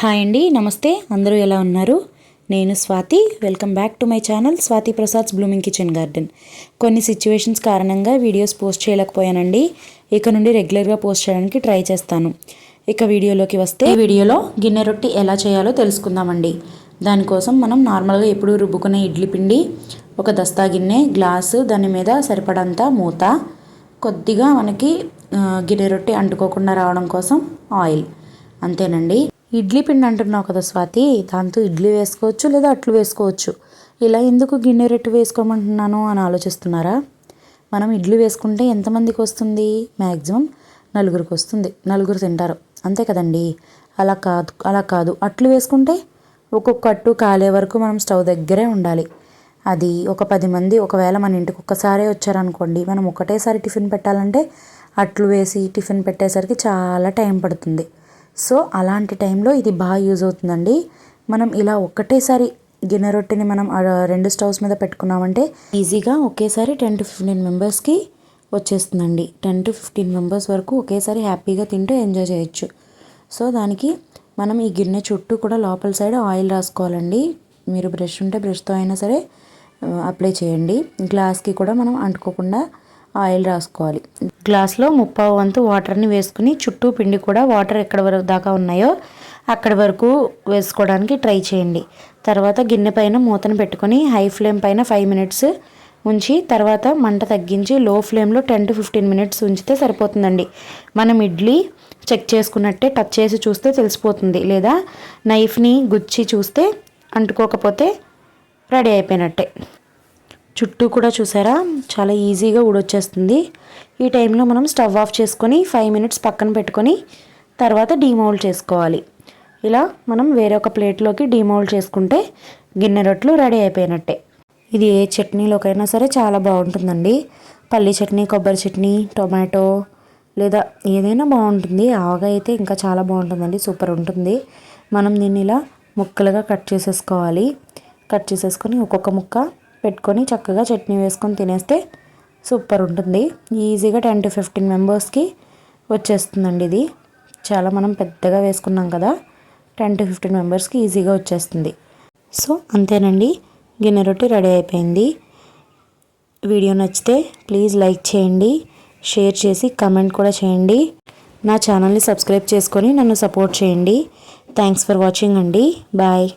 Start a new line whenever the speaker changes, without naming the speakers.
Hi అండి, నమస్తే. అందరూ ఎలా ఉన్నారు? నేను Swathi. Welcome back to my channel Swathi Prasad's blooming kitchen garden. కొన్ని సిచ్యువేషన్స్ కారణంగా వీడియోస్ పోస్ట్ చేయలేకపోయానండి. ఇక నుండి రెగ్యులర్గా పోస్ట్ చేయడానికి ట్రై చేస్తాను. ఇక వీడియోలోకి వస్తే, ఈ వీడియోలో గిన్నె రొట్టి ఎలా చేయాలో తెలుసుకుందామండి. దానికోసం మనం నార్మల్గా ఎప్పుడు రుబ్బుకునే ఇడ్లీ పిండి, ఒక దస్తా గిన్నె, గ్లాసు, దాని మీద సరిపడంత మూత, కొద్దిగా మనకి గిన్నె రొట్టి అంటుకోకుండా రావడం కోసం ఆయిల్, అంతేనండి. ఇడ్లీ పిండి అంటున్నావు కదా స్వాతి, దాంతో ఇడ్లీ వేసుకోవచ్చు లేదా అట్లు వేసుకోవచ్చు. ఇలా ఎందుకు గిన్నె రొట్టె వేసుకోమంటున్నాను అని ఆలోచిస్తున్నారా? మనం ఇడ్లీ వేసుకుంటే ఎంతమందికి వస్తుంది? మ్యాక్సిమం నలుగురికి వస్తుంది. నలుగురు తింటారు, అంతే కదండి. అలా కాదు అట్లు వేసుకుంటే ఒక్కొక్క అట్టు కాలే వరకు మనం స్టవ్ దగ్గరే ఉండాలి. అది ఒక 10 మంది ఒకవేళ మన ఇంటికి ఒక్కసారే వచ్చారనుకోండి, మనం ఒకటేసారి టిఫిన్ పెట్టాలంటే అట్లు వేసి టిఫిన్ పెట్టేసరికి చాలా టైం పడుతుంది. సో అలాంటి టైంలో ఇది బాగా యూజ్ అవుతుందండి. మనం ఇలా ఒక్కటేసారి గిన్నె రొట్టెని మనం 2 స్టవ్స్ మీద పెట్టుకున్నామంటే ఈజీగా ఒకేసారి 10 to 15 మెంబర్స్కి వచ్చేస్తుందండి. 10 to 15 మెంబర్స్ వరకు ఒకేసారి హ్యాపీగా తింటూ ఎంజాయ్ చేయొచ్చు. సో దానికి మనం ఈ గిన్నె చుట్టూ కూడా లోపల సైడ్ ఆయిల్ రాసుకోవాలండి. మీరు బ్రష్ ఉంటే బ్రష్తో అయినా సరే అప్లై చేయండి. గ్లాస్కి కూడా మనం అంటుకోకుండా ఆయిల్ రాసుకోవాలి. గ్లాస్లో 1/2 వంతు వాటర్ని వేసుకుని చుట్టూ పిండి కూడా వాటర్ ఎక్కడ వరకు దాకా ఉన్నాయో అక్కడి వరకు వేసుకోవడానికి ట్రై చేయండి. తర్వాత గిన్నె పైన మూతను పెట్టుకొని హై ఫ్లేమ్ పైన 5 minutes ఉంచి, తర్వాత మంట తగ్గించి లో ఫ్లేమ్లో 10 to 15 minutes ఉంచితే సరిపోతుందండి. మనం ఇడ్లీ చెక్ చేసుకున్నట్టే టచ్ చేసి చూస్తే తెలిసిపోతుంది, లేదా నైఫ్ని గుచ్చి చూస్తే అంటుకోకపోతే రెడీ అయిపోయినట్టే. చుట్టూ కూడా చూసారా, చాలా ఈజీగా ఊడొచ్చేస్తుంది. ఈ టైంలో మనం స్టవ్ ఆఫ్ చేసుకొని 5 minutes పక్కన పెట్టుకొని తర్వాత డీమౌల్డ్ చేసుకోవాలి. ఇలా మనం వేరే ఒక ప్లేట్లోకి డీమౌల్డ్ చేసుకుంటే గిన్నె రొట్టెలు రెడీ అయిపోయినట్టే. ఇది ఏ చట్నీలోకైనా సరే చాలా బాగుంటుందండి. పల్లి చట్నీ, కొబ్బరి చట్నీ, టొమాటో లేదా ఏదైనా బాగుంటుంది. ఆవగా అయితే ఇంకా చాలా బాగుంటుందండి, సూపర్ ఉంటుంది. మనం దీన్ని ఇలా ముక్కలుగా కట్ చేసేసుకోవాలి. కట్ చేసేసుకొని ఒక్కొక్క ముక్క పెట్టుకొని చక్కగా చట్నీ వేసుకొని తినేస్తే సూపర్ ఉంటుంది. ఈజీగా 10 to 15 మెంబర్స్కి వచ్చేస్తుందండి. ఇది చాలా మనం పెద్దగా వేసుకున్నాం కదా, 10 to 15 మెంబర్స్కి ఈజీగా వచ్చేస్తుంది. సో అంతేనండి, గిన్నె రొట్టి రెడీ అయిపోయింది. వీడియో నచ్చితే ప్లీజ్ లైక్ చేయండి, షేర్ చేసి కమెంట్ కూడా చేయండి. నా ఛానల్ని సబ్స్క్రైబ్ చేసుకొని నన్ను సపోర్ట్ చేయండి. థ్యాంక్స్ ఫర్ వాచింగ్ అండి. బాయ్.